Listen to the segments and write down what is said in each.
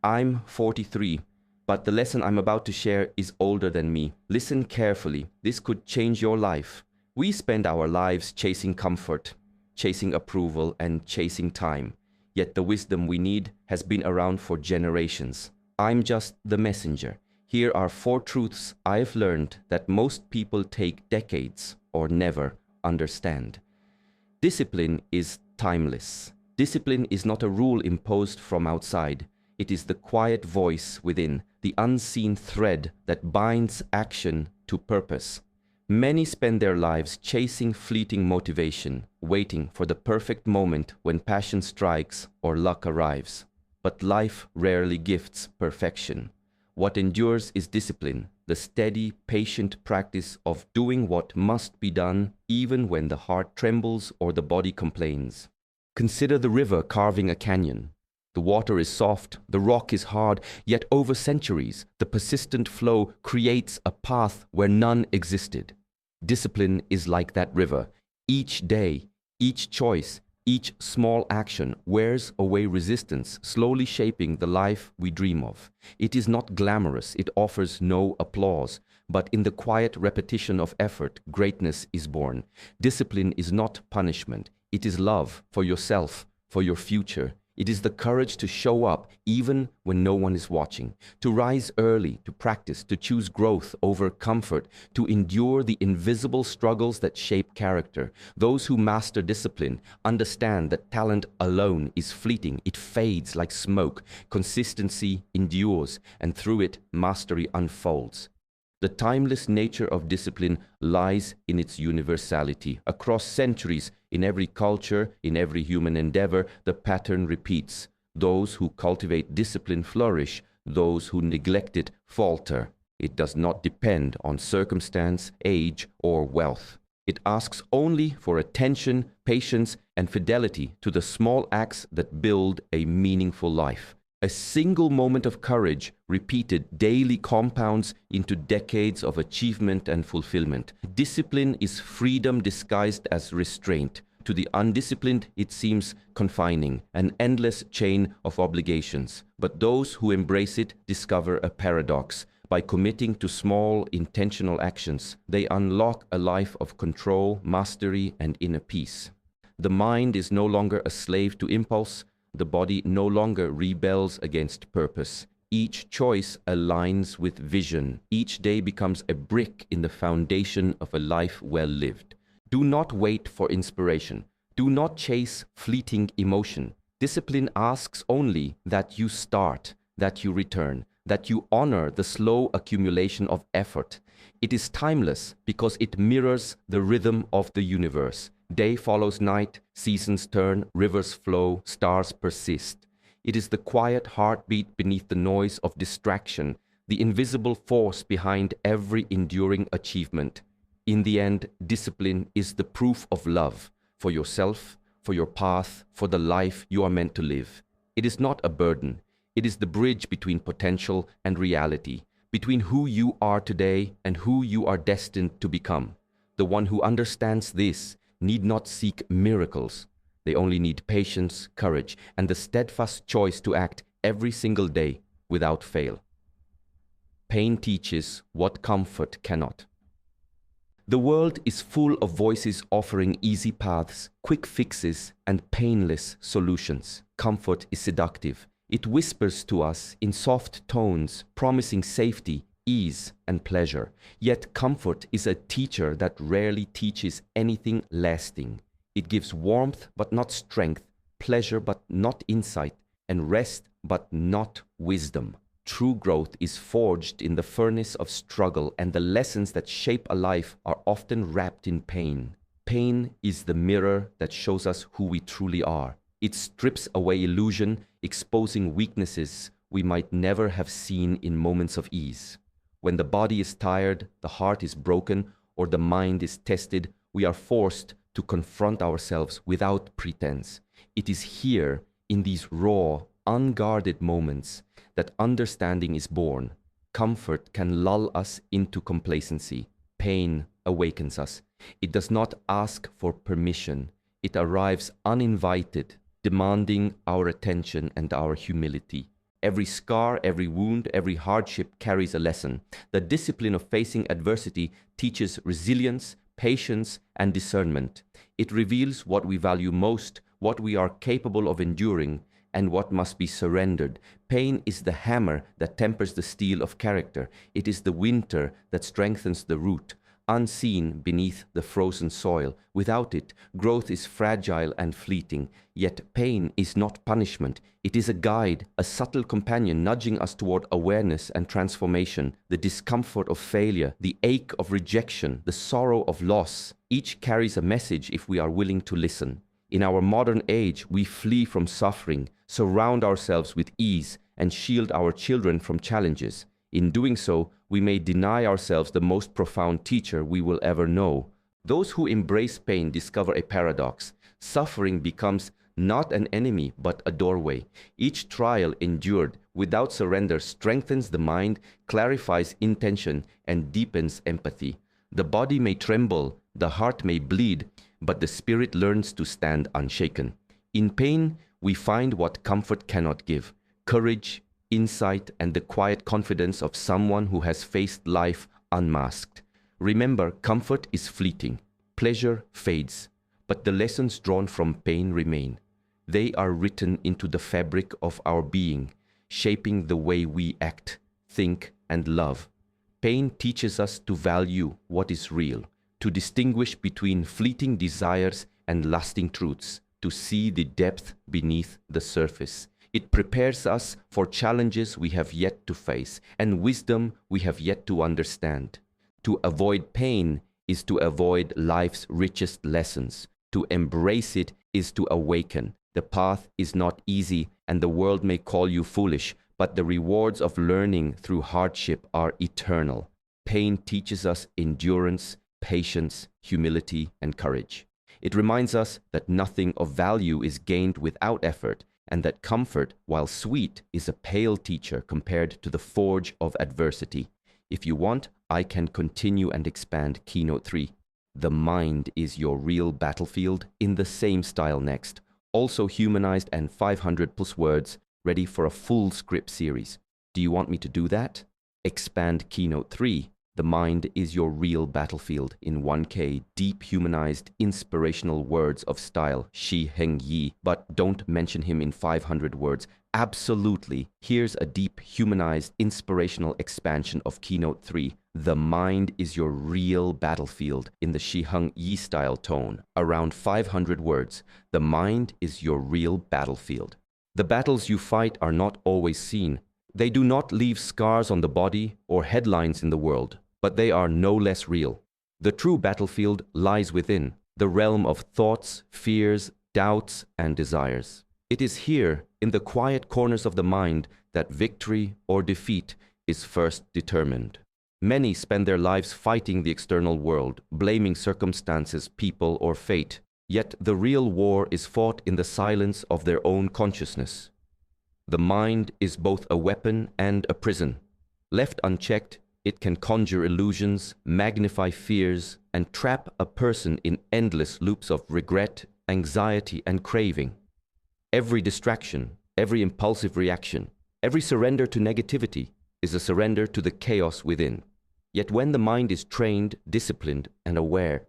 I'm 43, but the lesson I'm about to share is older than me. Listen carefully. This could change your life. We spend our lives chasing comfort, chasing approval, and chasing time. Yet the wisdom we need has been around for generations. I'm just the messenger. Here are 4 truths I've learned that most people take decades or never understand. Discipline is timeless. Discipline is not a rule imposed from outside. It is the quiet voice within, the unseen thread that binds action to purpose. Many spend their lives chasing fleeting motivation, waiting for the perfect moment when passion strikes or luck arrives. But life rarely gifts perfection. What endures is discipline, the steady, patient practice of doing what must be done even when the heart trembles or the body complains. Consider the river carving a canyon. The water is soft, the rock is hard, yet over centuries, the persistent flow creates a path where none existed. Discipline is like that river. Each day, each choice, each small action wears away resistance, slowly shaping the life we dream of. It is not glamorous, it offers no applause, but in the quiet repetition of effort, greatness is born. Discipline is not punishment, it is love for yourself, for your future. It is the courage to show up even when no one is watching, to rise early, to practice, to choose growth over comfort, to endure the invisible struggles that shape character. Those who master discipline understand that talent alone is fleeting. It fades like smoke. Consistency endures, and through it, mastery unfolds. The timeless nature of discipline lies in its universality. Across centuries, in every culture, in every human endeavor, the pattern repeats. Those who cultivate discipline flourish, those who neglect it falter. It does not depend on circumstance, age, or wealth. It asks only for attention, patience, and fidelity to the small acts that build a meaningful life. A single moment of courage, repeated daily, compounds into decades of achievement and fulfillment. Discipline is freedom disguised as restraint. To the undisciplined, it seems confining, an endless chain of obligations. But those who embrace it discover a paradox. By committing to small, intentional actions, they unlock a life of control, mastery, and inner peace. The mind is no longer a slave to impulse. The body no longer rebels against purpose. Each choice aligns with vision. Each day becomes a brick in the foundation of a life well lived. Do not wait for inspiration. Do not chase fleeting emotion. Discipline asks only that you start, that you return, that you honor the slow accumulation of effort. It is timeless because it mirrors the rhythm of the universe. Day follows night, seasons turn, rivers flow, stars persist. It is the quiet heartbeat beneath the noise of distraction, the invisible force behind every enduring achievement. In the end, discipline is the proof of love for yourself, for your path, for the life you are meant to live. It is not a burden. It is the bridge between potential and reality, between who you are today and who you are destined to become. The one who understands this need not seek miracles. They only need patience, courage, and the steadfast choice to act every single day without fail. Pain teaches what comfort cannot. The world is full of voices offering easy paths, quick fixes, and painless solutions. Comfort is seductive. It whispers to us in soft tones, promising safety, ease, and pleasure. Yet comfort is a teacher that rarely teaches anything lasting. It gives warmth but not strength, pleasure but not insight, and rest but not wisdom. True growth is forged in the furnace of struggle, and the lessons that shape a life are often wrapped in pain. Pain is the mirror that shows us who we truly are. It strips away illusion, exposing weaknesses we might never have seen in moments of ease. When the body is tired, the heart is broken, or the mind is tested, we are forced to confront ourselves without pretense. It is here, in these raw, unguarded moments, that understanding is born. Comfort can lull us into complacency. Pain awakens us. It does not ask for permission. It arrives uninvited, demanding our attention and our humility. Every scar, every wound, every hardship carries a lesson. The discipline of facing adversity teaches resilience, patience, and discernment. It reveals what we value most, what we are capable of enduring, and what must be surrendered. Pain is the hammer that tempers the steel of character. It is the winter that strengthens the root, unseen beneath the frozen soil. Without it, growth is fragile and fleeting. Yet pain is not punishment. It is a guide, a subtle companion nudging us toward awareness and transformation. The discomfort of failure, the ache of rejection, the sorrow of loss, each carries a message if we are willing to listen. In our modern age, we flee from suffering, surround ourselves with ease, and shield our children from challenges. In doing so, we may deny ourselves the most profound teacher we will ever know. Those who embrace pain discover a paradox. Suffering becomes not an enemy, but a doorway. Each trial endured without surrender strengthens the mind, clarifies intention, and deepens empathy. The body may tremble, the heart may bleed, but the spirit learns to stand unshaken. In pain, we find what comfort cannot give: courage, insight, and the quiet confidence of someone who has faced life unmasked. Remember, comfort is fleeting, pleasure fades, but the lessons drawn from pain remain. They are written into the fabric of our being, shaping the way we act, think, and love. Pain teaches us to value what is real, to distinguish between fleeting desires and lasting truths, to see the depth beneath the surface. It prepares us for challenges we have yet to face and wisdom we have yet to understand. To avoid pain is to avoid life's richest lessons. To embrace it is to awaken. The path is not easy, and the world may call you foolish, but the rewards of learning through hardship are eternal. Pain teaches us endurance, patience, humility, and courage. It reminds us that nothing of value is gained without effort, and that comfort, while sweet, is a pale teacher compared to the forge of adversity. If you want, I can continue and expand Keynote 3. The mind is your real battlefield, in the same style next. Also humanized and 500 plus words, ready for a full script series. Do you want me to do that? Expand Keynote 3. The mind is your real battlefield in 1K, deep humanized, inspirational words of style, Shi Heng Yi, but don't mention him in 500 words. Absolutely. Here's a deep, humanized, inspirational expansion of Keynote 3. The mind is your real battlefield in the Shi Heng Yi style tone. Around 500 words. The mind is your real battlefield. The battles you fight are not always seen. They do not leave scars on the body or headlines in the world, but they are no less real. The true battlefield lies within, the realm of thoughts, fears, doubts, and desires. It is here, in the quiet corners of the mind, that victory or defeat is first determined. Many spend their lives fighting the external world, blaming circumstances, people, or fate. Yet the real war is fought in the silence of their own consciousness. The mind is both a weapon and a prison. Left unchecked, it can conjure illusions, magnify fears, and trap a person in endless loops of regret, anxiety, and craving. Every distraction, every impulsive reaction, every surrender to negativity is a surrender to the chaos within. Yet when the mind is trained, disciplined, and aware,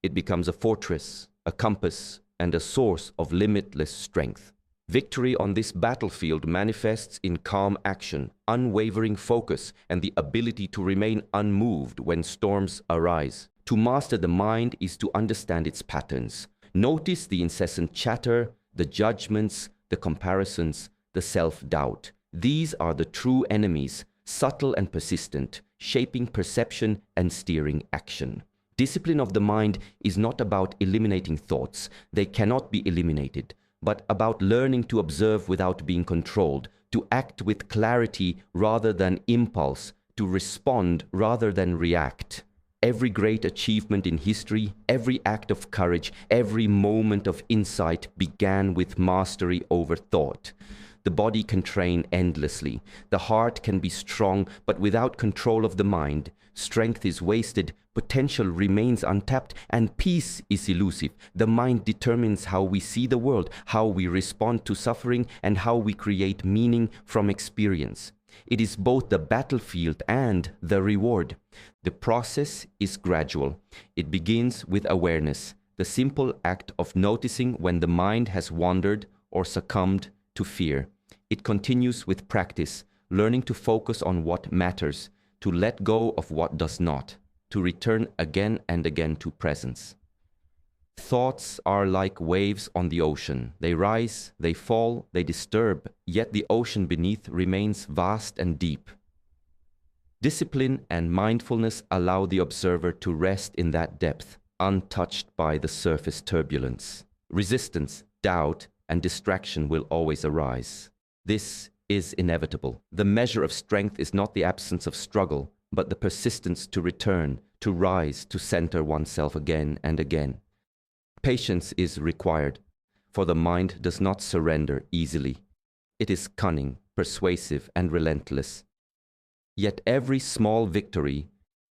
it becomes a fortress, a compass, and a source of limitless strength. Victory on this battlefield manifests in calm action, unwavering focus, and the ability to remain unmoved when storms arise. To master the mind is to understand its patterns. Notice the incessant chatter, the judgments, the comparisons, the self-doubt. These are the true enemies, subtle and persistent, shaping perception and steering action. Discipline of the mind is not about eliminating thoughts. They cannot be eliminated, but about learning to observe without being controlled, to act with clarity rather than impulse, to respond rather than react. Every great achievement in history, every act of courage, every moment of insight began with mastery over thought. The body can train endlessly. The heart can be strong, but without control of the mind, strength is wasted, potential remains untapped, and peace is elusive. The mind determines how we see the world, how we respond to suffering, and how we create meaning from experience. It is both the battlefield and the reward. The process is gradual. It begins with awareness, the simple act of noticing when the mind has wandered or succumbed to fear. It continues with practice, learning to focus on what matters, to let go of what does not, to return again and again to presence. Thoughts are like waves on the ocean. They rise, they fall, they disturb, yet the ocean beneath remains vast and deep. Discipline and mindfulness allow the observer to rest in that depth, untouched by the surface turbulence. Resistance, doubt, and distraction will always arise. This is inevitable. The measure of strength is not the absence of struggle, but the persistence to return, to rise, to center oneself again and again. Patience is required, for the mind does not surrender easily. It is cunning, persuasive, and relentless. Yet every small victory,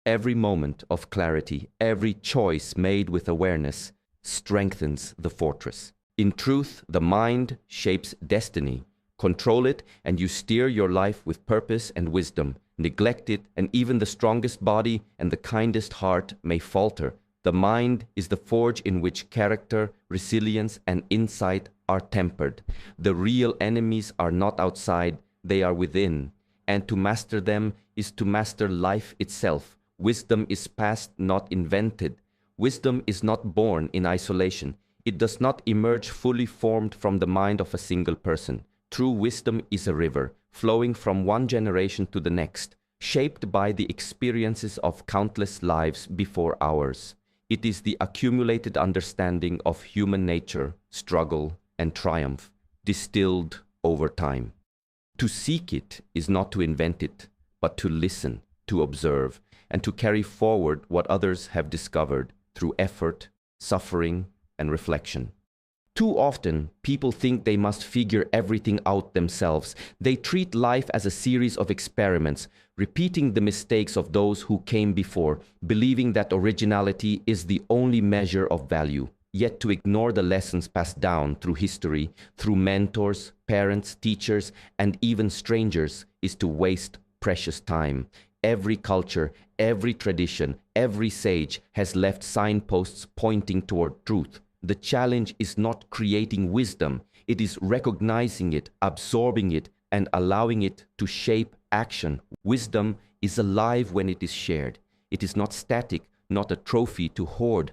every moment of clarity, every choice made with awareness strengthens the fortress. In truth, the mind shapes destiny. Control it, and you steer your life with purpose and wisdom. Neglect it, and even the strongest body and the kindest heart may falter. The mind is the forge in which character, resilience, and insight are tempered. The real enemies are not outside, they are within. And to master them is to master life itself. Wisdom is passed, not invented. Wisdom is not born in isolation. It does not emerge fully formed from the mind of a single person. True wisdom is a river, flowing from one generation to the next, shaped by the experiences of countless lives before ours. It is the accumulated understanding of human nature, struggle, and triumph, distilled over time. To seek it is not to invent it, but to listen, to observe, and to carry forward what others have discovered through effort, suffering, and reflection. Too often, people think they must figure everything out themselves. They treat life as a series of experiments, repeating the mistakes of those who came before, believing that originality is the only measure of value. Yet to ignore the lessons passed down through history, through mentors, parents, teachers, and even strangers, is to waste precious time. Every culture, every tradition, every sage has left signposts pointing toward truth. The challenge is not creating wisdom, it is recognizing it, absorbing it, and allowing it to shape action. Wisdom is alive when it is shared. It is not static, not a trophy to hoard.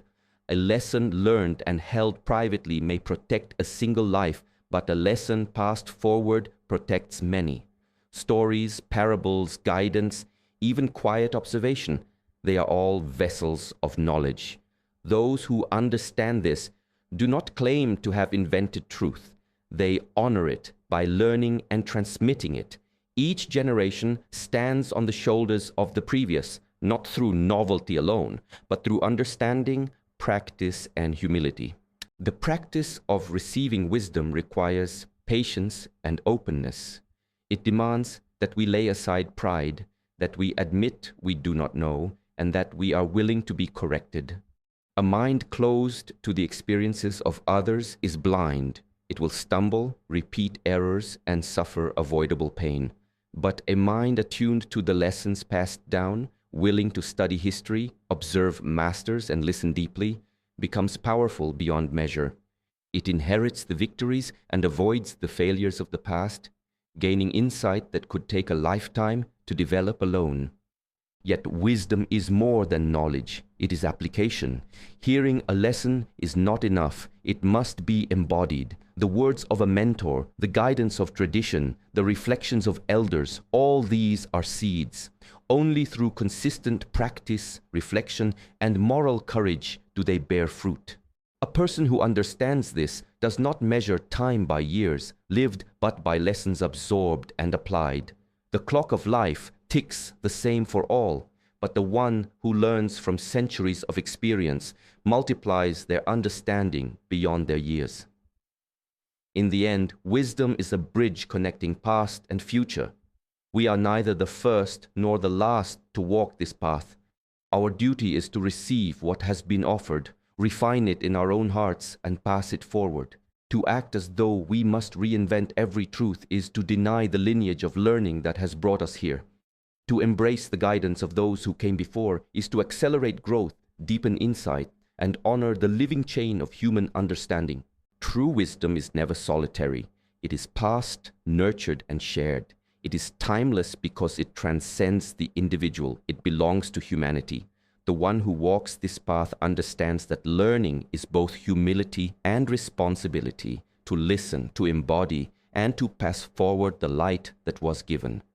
A lesson learned and held privately may protect a single life, but a lesson passed forward protects many. Stories, parables, guidance, even quiet observation, they are all vessels of knowledge. Those who understand this do not claim to have invented truth. They honor it by learning and transmitting it. Each generation stands on the shoulders of the previous, not through novelty alone, but through understanding, practice, and humility. The practice of receiving wisdom requires patience and openness. It demands that we lay aside pride, that we admit we do not know, and that we are willing to be corrected. A mind closed to the experiences of others is blind. It will stumble, repeat errors, and suffer avoidable pain. But a mind attuned to the lessons passed down, willing to study history, observe masters, and listen deeply, becomes powerful beyond measure. It inherits the victories and avoids the failures of the past, gaining insight that could take a lifetime to develop alone. Yet wisdom is more than knowledge, it is application. Hearing a lesson is not enough, it must be embodied. The words of a mentor, the guidance of tradition, the reflections of elders, all these are seeds. Only through consistent practice, reflection, and moral courage do they bear fruit. A person who understands this does not measure time by years, lived but by lessons absorbed and applied. The clock of life ticks the same for all, but the one who learns from centuries of experience multiplies their understanding beyond their years. In the end, wisdom is a bridge connecting past and future. We are neither the first nor the last to walk this path. Our duty is to receive what has been offered, refine it in our own hearts, and pass it forward. To act as though we must reinvent every truth is to deny the lineage of learning that has brought us here. To embrace the guidance of those who came before is to accelerate growth, deepen insight, and honor the living chain of human understanding. True wisdom is never solitary. It is passed, nurtured, and shared. It is timeless because it transcends the individual. It belongs to humanity. The one who walks this path understands that learning is both humility and responsibility, to listen, to embody, and to pass forward the light that was given.